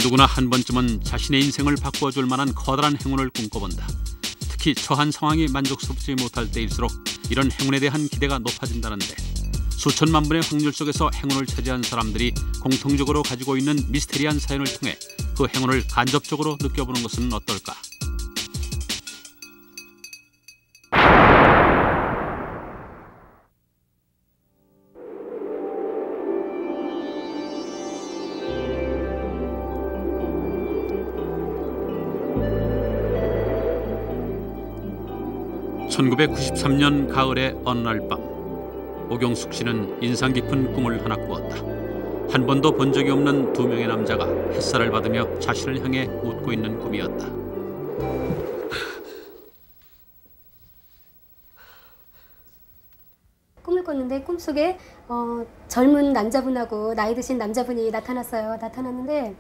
누구나 한 번쯤은 자신의 인생을 바꿔줄 만한 커다란 행운을 꿈꿔본다. 특히 처한 상황이 만족스럽지 못할 때일수록 이런 행운에 대한 기대가 높아진다는데, 수천만 분의 확률 속에서 행운을 차지한 사람들이 공통적으로 가지고 있는 미스테리한 사연을 통해 그 행운을 간접적으로 느껴보는 것은 어떨까? (1993년) 가을의 어느 날 밤, 오경숙 씨는 인상 깊은 꿈을 하나 꾸었다. 한 번도 본 적이 없는 두 명의 남자가 햇살을 받으며 자신을 향해 웃고 있는 꿈이었다. 꿈을 꿨는데 꿈속에 젊은 남자분하고 나이 드신 남자분이 나타났는데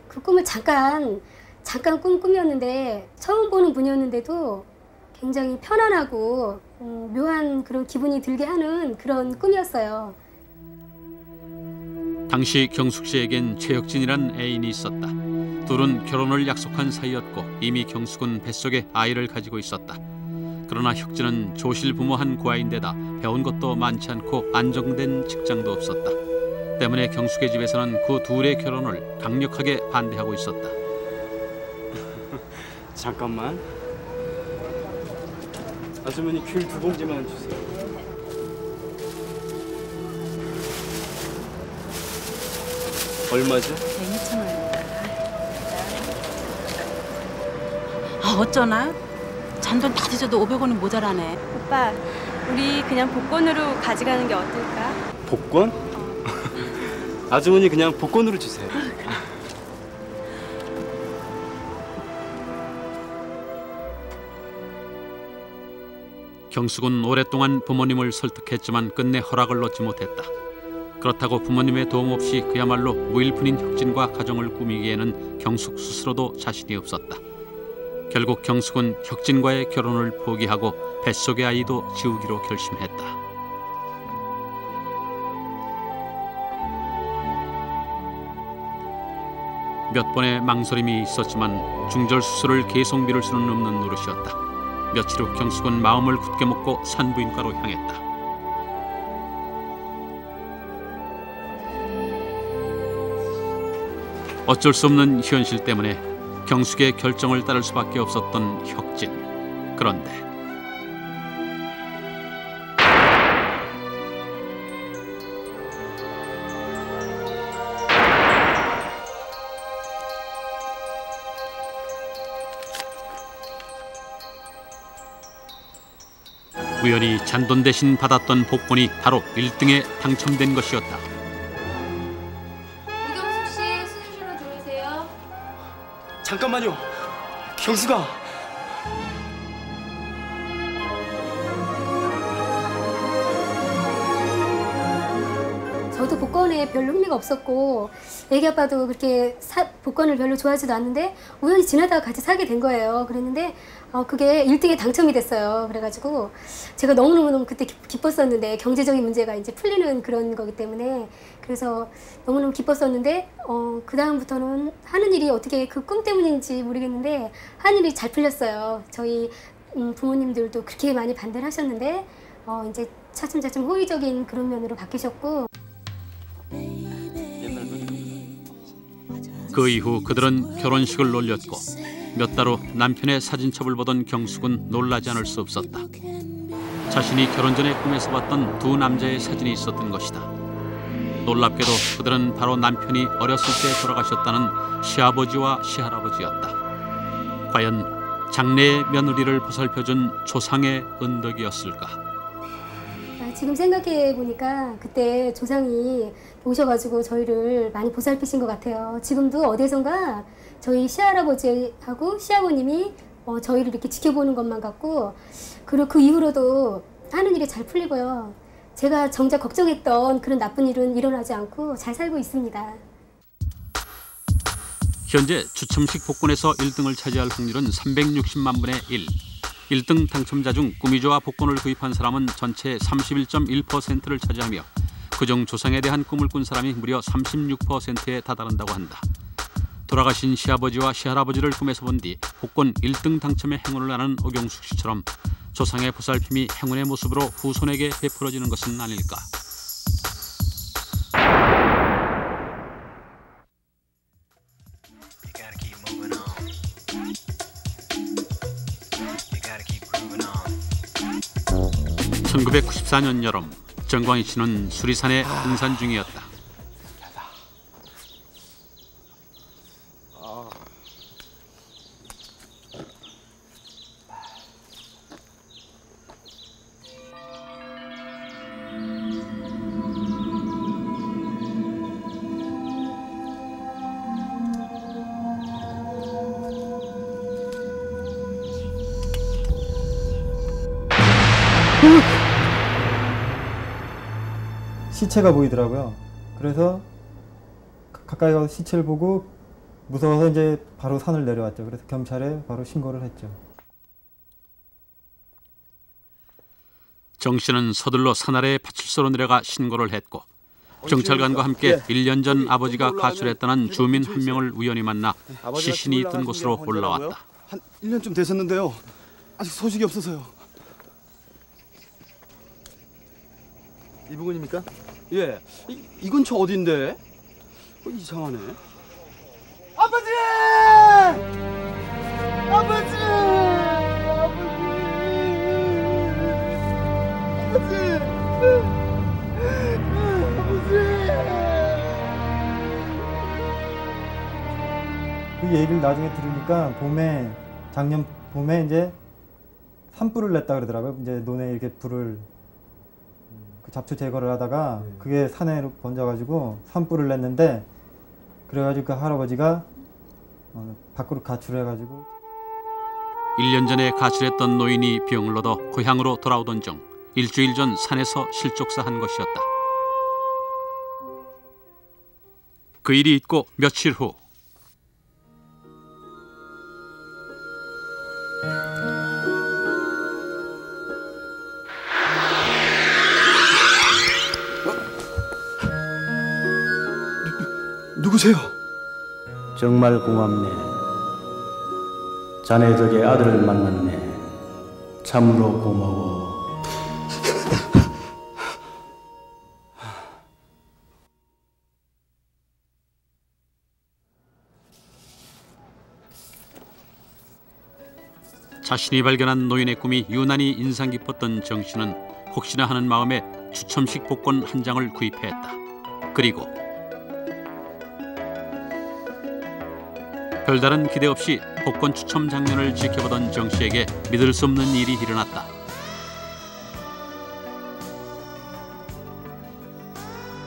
그 꿈을 잠깐 꿈이었는데, 처음 보는 분이었는데도 굉장히 편안하고 묘한 그런 기분이 들게 하는 그런 꿈이었어요. 당시 경숙 씨에겐 최혁진이란 애인이 있었다. 둘은 결혼을 약속한 사이였고 이미 경숙은 뱃속에 아이를 가지고 있었다. 그러나 혁진은 조실 부모한 고아인데다 배운 것도 많지 않고 안정된 직장도 없었다. 때문에 경숙의 집에서는 그 둘의 결혼을 강력하게 반대하고 있었다. 잠깐만. 아주머니 귤 2봉지만 주세요. 얼마죠? 2,000원입니다. 어쩌나? 잔돈 다 뒤져도 500원은 모자라네. 오빠, 우리 그냥 복권으로 가져가는 게 어떨까? 복권? 아주머니 그냥 복권으로 주세요. 경숙은 오랫동안 부모님을 설득했지만 끝내 허락을 얻지 못했다. 그렇다고 부모님의 도움 없이 그야말로 무일푼인 혁진과 가정을 꾸미기에는 경숙 스스로도 자신이 없었다. 결국 경숙은 혁진과의 결혼을 포기하고 뱃속의 아이도 지우기로 결심했다. 몇 번의 망설임이 있었지만 중절 수술을 계속 미룰 수는 없는 노릇이었다. 며칠 후 경숙은 마음을 굳게 먹고 산부인과로 향했다. 어쩔 수 없는 현실 때문에 경숙의 결정을 따를 수밖에 없었던 혁진. 그런데 우연히 잔돈 대신 받았던 복권이 바로 1등에 당첨된 것이었다. 오경숙 씨, 수술실로 들어오세요. 잠깐만요. 경수가. 저도 복권에 별로 흥미가 없었고 애기 아빠도 그렇게 복권을 별로 좋아하지도 않는데 우연히 지나다가 같이 사게 된 거예요. 그랬는데 그게 1등에 당첨이 됐어요. 그래가지고 제가 너무너무 그때 기뻤었는데, 경제적인 문제가 이제 풀리는 그런 거기 때문에, 그래서 너무너무 기뻤었는데 그 다음부터는 하는 일이 어떻게 그 꿈 때문인지 모르겠는데 하는 일이 잘 풀렸어요. 저희 부모님들도 그렇게 많이 반대를 하셨는데 이제 차츰차츰 호의적인 그런 면으로 바뀌셨고, 그 이후 그들은 결혼식을 올렸고 몇 달 후 남편의 사진첩을 보던 경숙은 놀라지 않을 수 없었다. 자신이 결혼 전에 꿈에서 봤던 두 남자의 사진이 있었던 것이다. 놀랍게도 그들은 바로 남편이 어렸을 때 돌아가셨다는 시아버지와 시할아버지였다. 과연 장래의 며느리를 보살펴준 조상의 은덕이었을까? 지금 생각해 보니까 그때 조상이 오셔가지고 저희를 많이 보살피신 것 같아요. 지금도 어디선가 저희 시할아버지하고 시아버님이 저희를 이렇게 지켜보는 것만 같고, 그리고 그 이후로도 하는 일이 잘 풀리고요. 제가 정작 걱정했던 그런 나쁜 일은 일어나지 않고 잘 살고 있습니다. 현재 추첨식 복권에서 1등을 차지할 확률은 360만 분의 1. 1등 당첨자 중 꿈이 좋아 복권을 구입한 사람은 전체 31.1%를 차지하며 그중 조상에 대한 꿈을 꾼 사람이 무려 36%에 다다른다고 한다. 돌아가신 시아버지와 시할아버지를 꿈에서 본 뒤 복권 1등 당첨의 행운을 아는 오경숙 씨처럼 조상의 보살핌이 행운의 모습으로 후손에게 베풀어지는 것은 아닐까. You gotta keep moving on. You gotta keep grooving on. 1994년 여름 정광희 씨는 수리산에 등산 중이었다. 시체가 보이더라고요. 그래서 가까이 가서 시체를 보고 무서워서 이제 바로 산을 내려왔죠. 그래서 경찰에 바로 신고를 했죠. 정 씨는 서둘러 산 아래 파출소로 내려가 신고를 했고 경찰관과 함께 1년 전 아버지가 가출했다는 주민 한 명을 우연히 만나 시신이 있던 곳으로 올라왔다. 한 1년쯤 되셨는데요. 아직 소식이 없어서요. 이 부근입니까? 예. 이 근처 어딘데? 이상하네. 아버지! 아버지! 아버지! 그 얘기를 나중에 들으니까 작년 봄에 이제 산불을 냈다 그러더라고요. 이제 논에 이렇게 불을 그 잡초 제거를 하다가 그게 산에 번져가지고 산불을 냈는데 그래가지고 그 할아버지가 밖으로 가출해가지고 1년 전에 가출했던 노인이 병을 얻어 고향으로 돌아오던 중 일주일 전 산에서 실족사한 것이었다. 그 일이 있고 며칠 후 누구세요? 정말 고맙네. 자네 덕에 아들을 만났네. 참으로 고마워. 자신이 발견한 노인의 꿈이 유난히 인상 깊었던 정 씨는 혹시나 하는 마음에 추첨식 복권 한 장을 구입했다. 그리고 별다른 기대 없이 복권 추첨 장면을 지켜보던 정 씨에게 믿을 수 없는 일이 일어났다.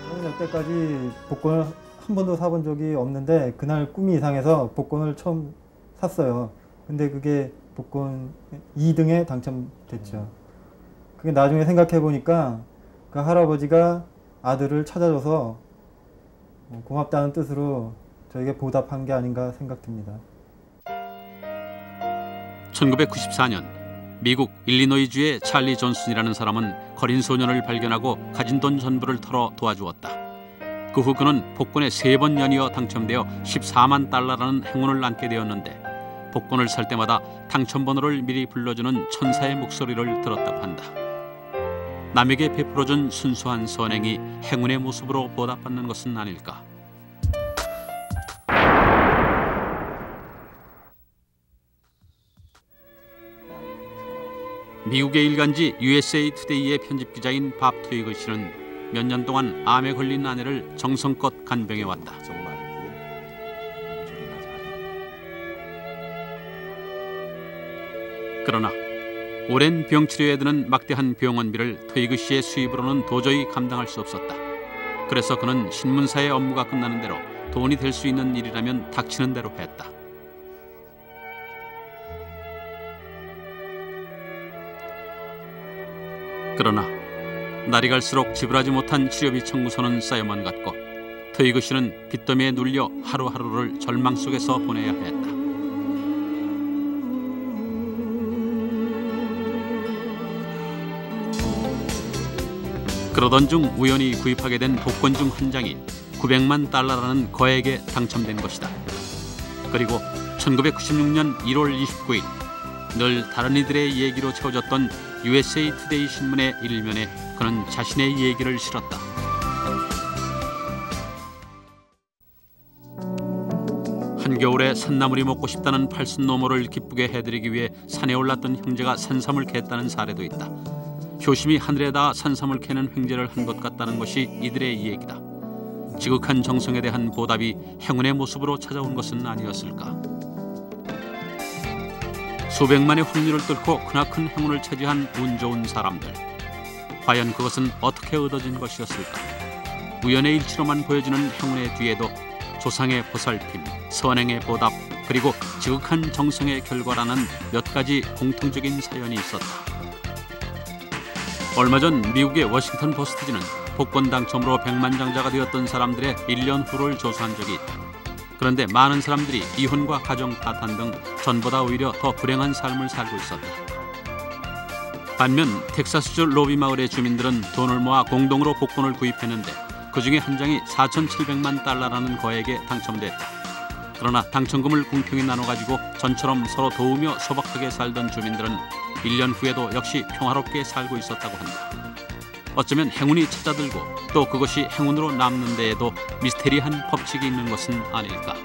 저는 여태까지 복권을 한 번도 사본 적이 없는데 그날 꿈이 이상해서 복권을 처음 샀어요. 근데 그게 복권 2등에 당첨됐죠. 그게 나중에 생각해 보니까 그 할아버지가 아들을 찾아줘서 고맙다는 뜻으로 저에게 보답한 게 아닌가 생각됩니다. 1994년 미국 일리노이주의 찰리 존슨이라는 사람은 거린 소년을 발견하고 가진 돈 전부를 털어 도와주었다. 그 후 그는 복권에 3번 연이어 당첨되어 14만 달러라는 행운을 안게 되었는데 복권을 살 때마다 당첨번호를 미리 불러주는 천사의 목소리를 들었다고 한다. 남에게 베풀어준 순수한 선행이 행운의 모습으로 보답받는 것은 아닐까. 미국의 일간지 USA 투데이의 편집기자인 밥 트위그 씨는 몇 년 동안 암에 걸린 아내를 정성껏 간병해왔다. 그러나 오랜 병치료에 드는 막대한 병원비를 트위그 씨의 수입으로는 도저히 감당할 수 없었다. 그래서 그는 신문사의 업무가 끝나는 대로 돈이 될 수 있는 일이라면 닥치는 대로 했다. 그러나 날이 갈수록 지불하지 못한 치료비 청구서는 쌓여만 갔고 트위그 씨는 빚더미에 눌려 하루하루를 절망 속에서 보내야 했다. 그러던 중 우연히 구입하게 된 복권 중 한 장이 $900만 달러라는 거액에 당첨된 것이다. 그리고 1996년 1월 29일 늘 다른 이들의 얘기로 채워졌던 USA 투데이 신문의 일면에 그는 자신의 얘기를 실었다. 한겨울에 산나물이 먹고 싶다는 팔순노모를 기쁘게 해드리기 위해 산에 올랐던 형제가 산삼을 캤다는 사례도 있다. 효심이 하늘에 닿아 산삼을 캐는 횡재를 한 것 같다는 것이 이들의 얘기다. 지극한 정성에 대한 보답이 행운의 모습으로 찾아온 것은 아니었을까. 수백만의 확률을 뚫고 크나큰 행운을 차지한 운 좋은 사람들. 과연 그것은 어떻게 얻어진 것이었을까. 우연의 일치로만 보여지는 행운의 뒤에도 조상의 보살핌, 선행의 보답, 그리고 지극한 정성의 결과라는 몇 가지 공통적인 사연이 있었다. 얼마 전 미국의 워싱턴 포스트지는 복권 당첨으로 백만장자가 되었던 사람들의 1년 후를 조사한 적이 있다. 그런데 많은 사람들이 이혼과 가정 파탄 등 전보다 오히려 더 불행한 삶을 살고 있었다. 반면 텍사스주 로비 마을의 주민들은 돈을 모아 공동으로 복권을 구입했는데 그 중에 한 장이 4,700만 달러라는 거액에 당첨됐다. 그러나 당첨금을 공평히 나눠가지고 전처럼 서로 도우며 소박하게 살던 주민들은 1년 후에도 역시 평화롭게 살고 있었다고 한다. 어쩌면 행운이 찾아들고 또 그것이 행운으로 남는 데에도 미스테리한 법칙이 있는 것은 아닐까.